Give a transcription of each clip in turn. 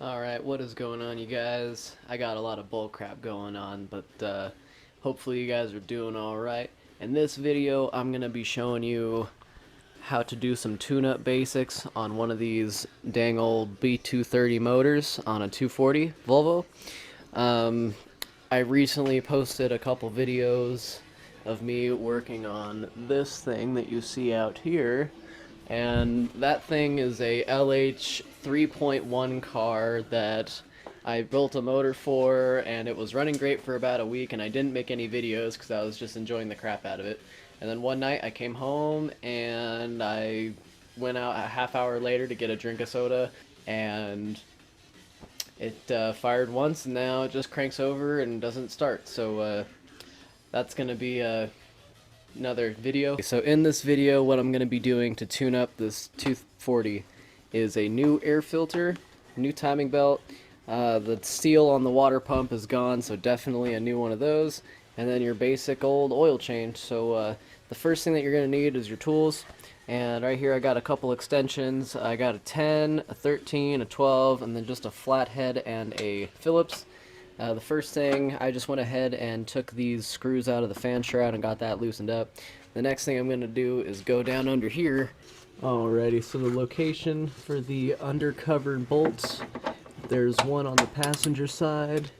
Alright, what is going on, you guys? I got a lot of bull crap going on, but hopefully you guys are doing alright. In this video, I'm going to be showing you how to do some tune-up basics on one of these dang old B230 motors on a 240 Volvo. I recently posted a couple videos of me working on this thing that you see out here, and that thing is a LH 3.1 car that I built a motor for, and it was running great for about a week, and I didn't make any videos because I was just enjoying the crap out of it. And then one night I came home and I went out a half hour later to get a drink of soda, and it fired once, and now it just cranks over and doesn't start. So that's going to be another video. So in this video, what I'm going to be doing to tune up this 240 is a new air filter, new timing belt. The seal on the water pump is gone, so definitely a new one of those. And then your basic old oil change. So the first thing that you're going to need is your tools. And right here I got a couple extensions. I got a 10, a 13, a 12, and then just a flathead and a Phillips. The first thing, I just went ahead and took these screws out of the fan shroud and got that loosened up. The next thing I'm going to do is go down under here. Alrighty, so the location for the undercovered bolts, there's one on the passenger side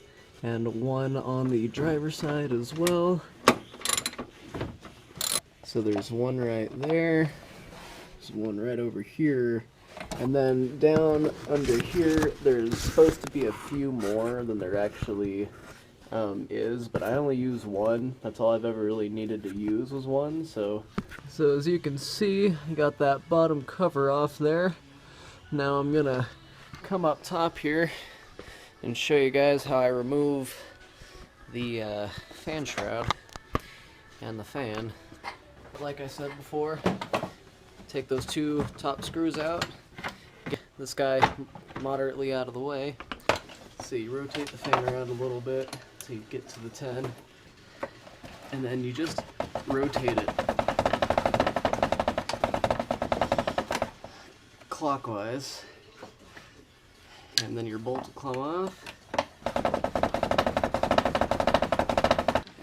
and one on the driver's side as well. So there's one right there, there's one right over here, and then down under here there's supposed to be a few more than there actually is, but I only use one. That's all I've ever really needed to use was one. So as you can see, I got that bottom cover off there. Now I'm gonna come up top here and show you guys how I remove the fan shroud and the fan. Like I said before, take those two top screws out, get this guy moderately out of the way. So you rotate the fan around a little bit till you get to the 10, and then you just rotate it clockwise, and then your bolt will come off.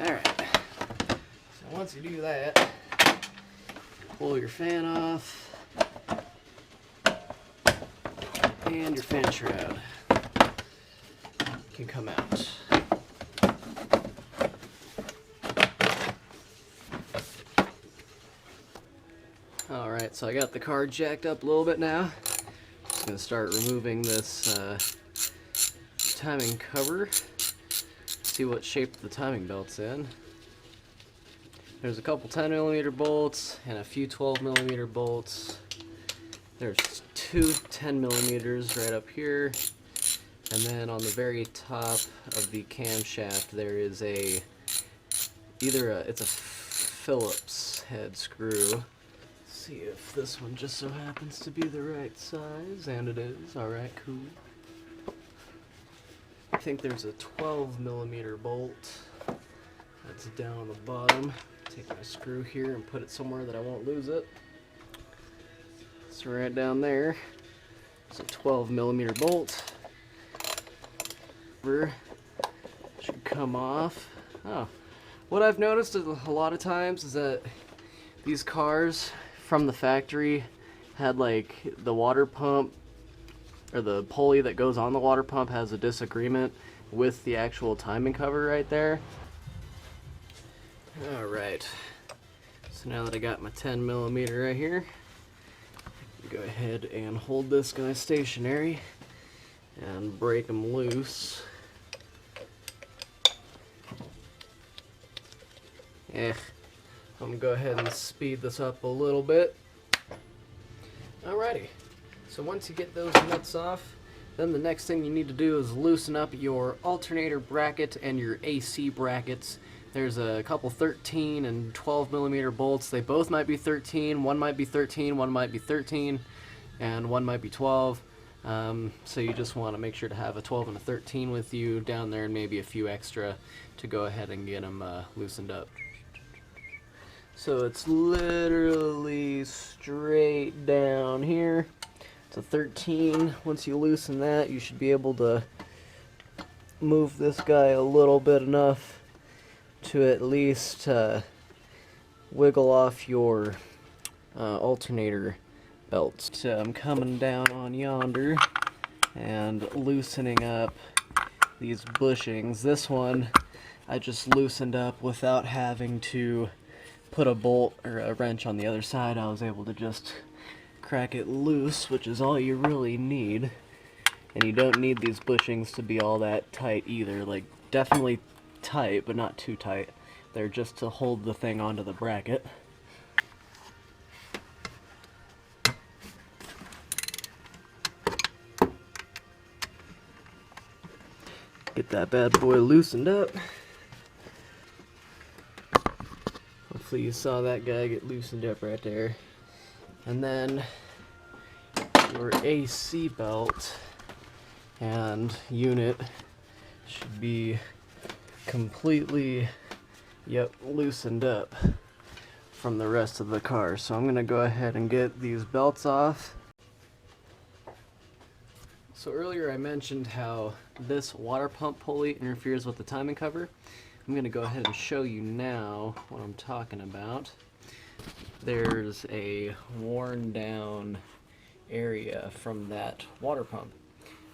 Alright, so once you do that, pull your fan off and your fan shroud can come out. Alright, so I got the car jacked up a little bit now. Just going to start removing this timing cover. See what shape the timing belt's in. There's a couple 10mm bolts and a few 12mm bolts. There's two 10mm right up here. And then on the very top of the camshaft there is it's a Phillips head screw. Let's see if this one just so happens to be the right size, and it is. Alright, cool. I think there's a 12mm bolt that's down on the bottom. Take my screw here and put it somewhere that I won't lose it. So right down there, it's a 12mm bolt. Should come off. Oh, what I've noticed a lot of times is that these cars from the factory had like the water pump, or the pulley that goes on the water pump has a disagreement with the actual timing cover right there. Alright, so now that I got my 10mm right here, I can go ahead and hold this guy stationary and break him loose. I'm gonna go ahead and speed this up a little bit. Alrighty, so once you get those nuts off, then the next thing you need to do is loosen up your alternator bracket and your AC brackets. There's a couple 13 and 12mm bolts. They both might be 13. One might be 13, one might be 13, and one might be 12. So you just want to make sure to have a 12 and a 13 with you down there, and maybe a few extra to go ahead and get them loosened up. So it's literally straight down here. to 13. Once you loosen that, you should be able to move this guy a little bit enough to at least wiggle off your alternator belts. So I'm coming down on yonder and loosening up these bushings. This one I just loosened up without having to put a bolt or a wrench on the other side. I was able to just crack it loose, which is all you really need. And you don't need these bushings to be all that tight either. Like, definitely tight, but not too tight. They're just to hold the thing onto the bracket. Get that bad boy loosened up. Hopefully you saw that guy get loosened up right there. And then your AC belt and unit should be completely, loosened up from the rest of the car. So I'm gonna go ahead and get these belts off. So earlier I mentioned how this water pump pulley interferes with the timing cover. I'm going to go ahead and show you now what I'm talking about. There's a worn down area from that water pump.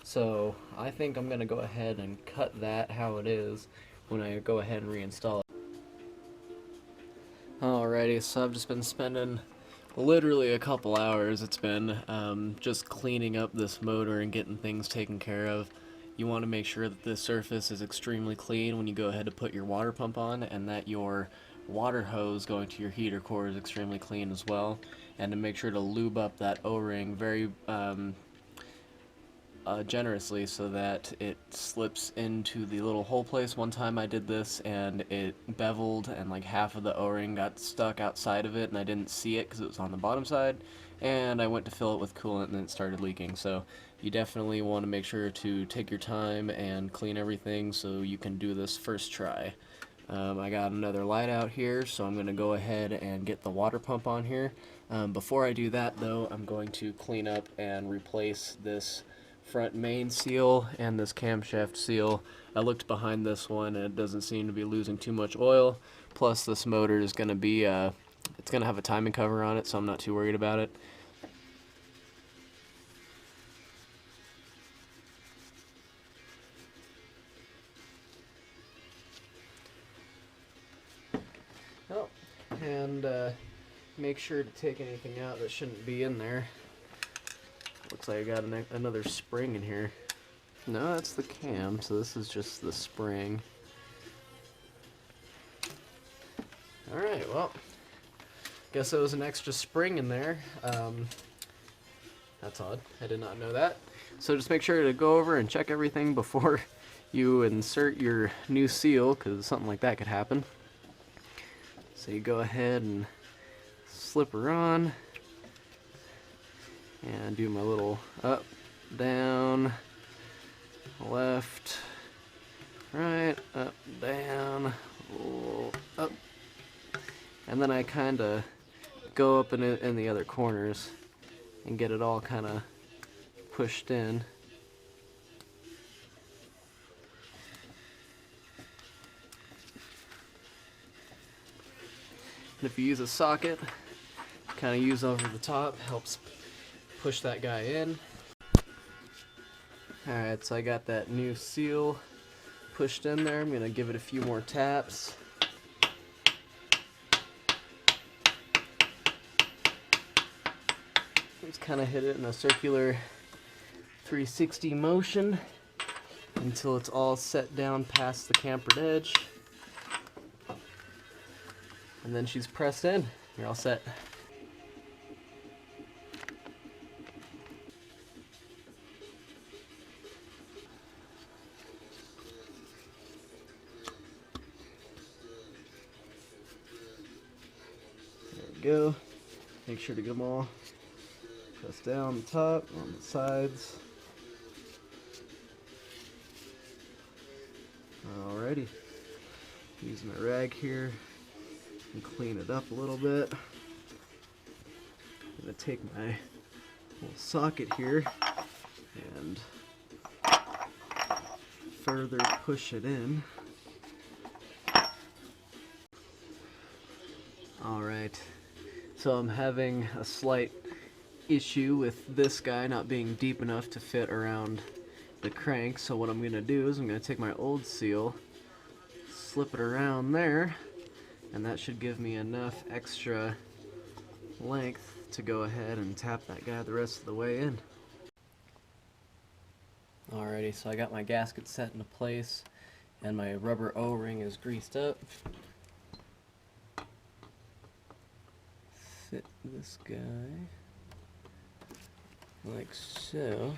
So I think I'm going to go ahead and cut that how it is when I go ahead and reinstall it. Alrighty, so I've just been spending literally a couple hours. It's been just cleaning up this motor and getting things taken care of. You want to make sure that the surface is extremely clean when you go ahead to put your water pump on, and that your water hose going to your heater core is extremely clean as well. And to make sure to lube up that O-ring very generously so that it slips into the little hole place. One time I did this and it beveled and like half of the O-ring got stuck outside of it and I didn't see it because it was on the bottom side, and I went to fill it with coolant and then it started leaking. So you definitely want to make sure to take your time and clean everything so you can do this first try. I got another light out here, so I'm going to go ahead and get the water pump on here. Before I do that though, I'm going to clean up and replace this front main seal and this camshaft seal. I looked behind this one and it doesn't seem to be losing too much oil. Plus this motor is going to be, it's going to have a timing cover on it, so I'm not too worried about it. Oh, and make sure to take anything out that shouldn't be in there. Looks like I got another spring in here. No, that's the cam, so this is just the spring. Alright, well, guess there was an extra spring in there. That's odd. I did not know that. So just make sure to go over and check everything before you insert your new seal, because something like that could happen. So you go ahead and slip her on. And do my little up, down, left, right, up, down, up. And then I kind of go up in the other corners and get it all kind of pushed in. And if you use a socket, kind of use over the top, helps push that guy in. Alright, so I got that new seal pushed in there. I'm going to give it a few more taps. Just kind of hit it in a circular 360 motion until it's all set down past the campered edge. And then she's pressed in. You're all set. Go. Make sure to get them all. Press down the top, on the sides. Alrighty. Use my rag here and clean it up a little bit. I'm gonna take my little socket here and further push it in. Alright, so I'm having a slight issue with this guy not being deep enough to fit around the crank, so what I'm going to do is I'm going to take my old seal, slip it around there, and that should give me enough extra length to go ahead and tap that guy the rest of the way in. Alrighty, so I got my gasket set into place and my rubber O-ring is greased up. Fit this guy like so.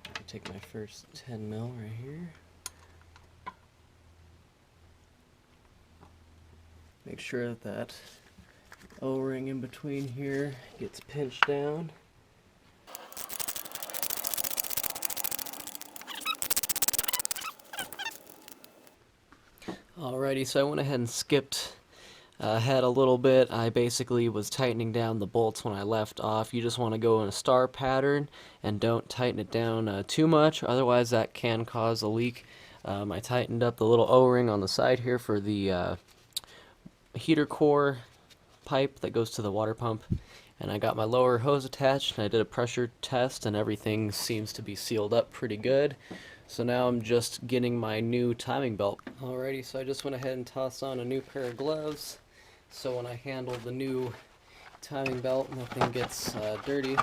I'll take my first 10 mil right here. Make sure that that O-ring in between here gets pinched down. Alrighty, so I went ahead and skipped ahead a little bit. I basically was tightening down the bolts when I left off. You just want to go in a star pattern and don't tighten it down too much, otherwise that can cause a leak. I tightened up the little O-ring on the side here for the heater core pipe that goes to the water pump, and I got my lower hose attached and I did a pressure test and everything seems to be sealed up pretty good. So now I'm just getting my new timing belt. Alrighty, so I just went ahead and tossed on a new pair of gloves so when I handle the new timing belt nothing gets dirty.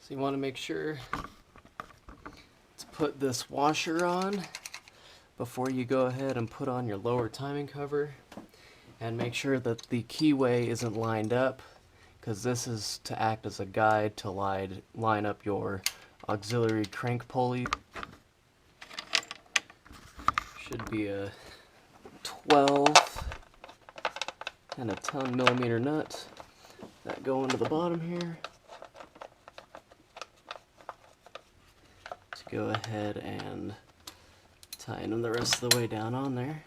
So you want to make sure to put this washer on before you go ahead and put on your lower timing cover, and make sure that the keyway isn't lined up, because this is to act as a guide to line up your auxiliary crank pulley. Should be a 12 and a 10mm nut that go into the bottom here. Go ahead and tighten them the rest of the way down on there.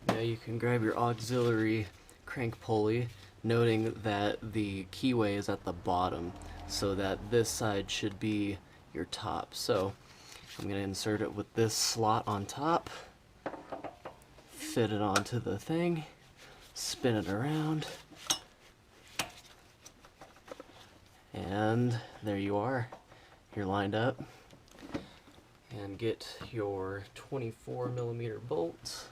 Now you can grab your auxiliary crank pulley, noting that the keyway is at the bottom, so that this side should be your top. So I'm going to insert it with this slot on top. Fit it onto the thing, spin it around, and there you are. You're lined up. And get your 24mm bolts.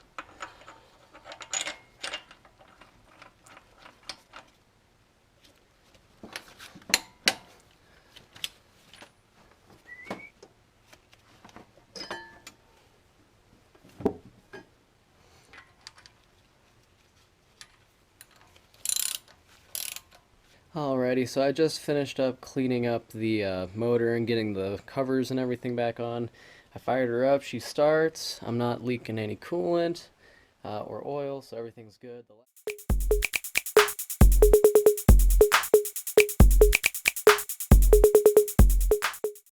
Alrighty, so I just finished up cleaning up the motor and getting the covers and everything back on. I fired her up, she starts. I'm not leaking any coolant or oil, so everything's good.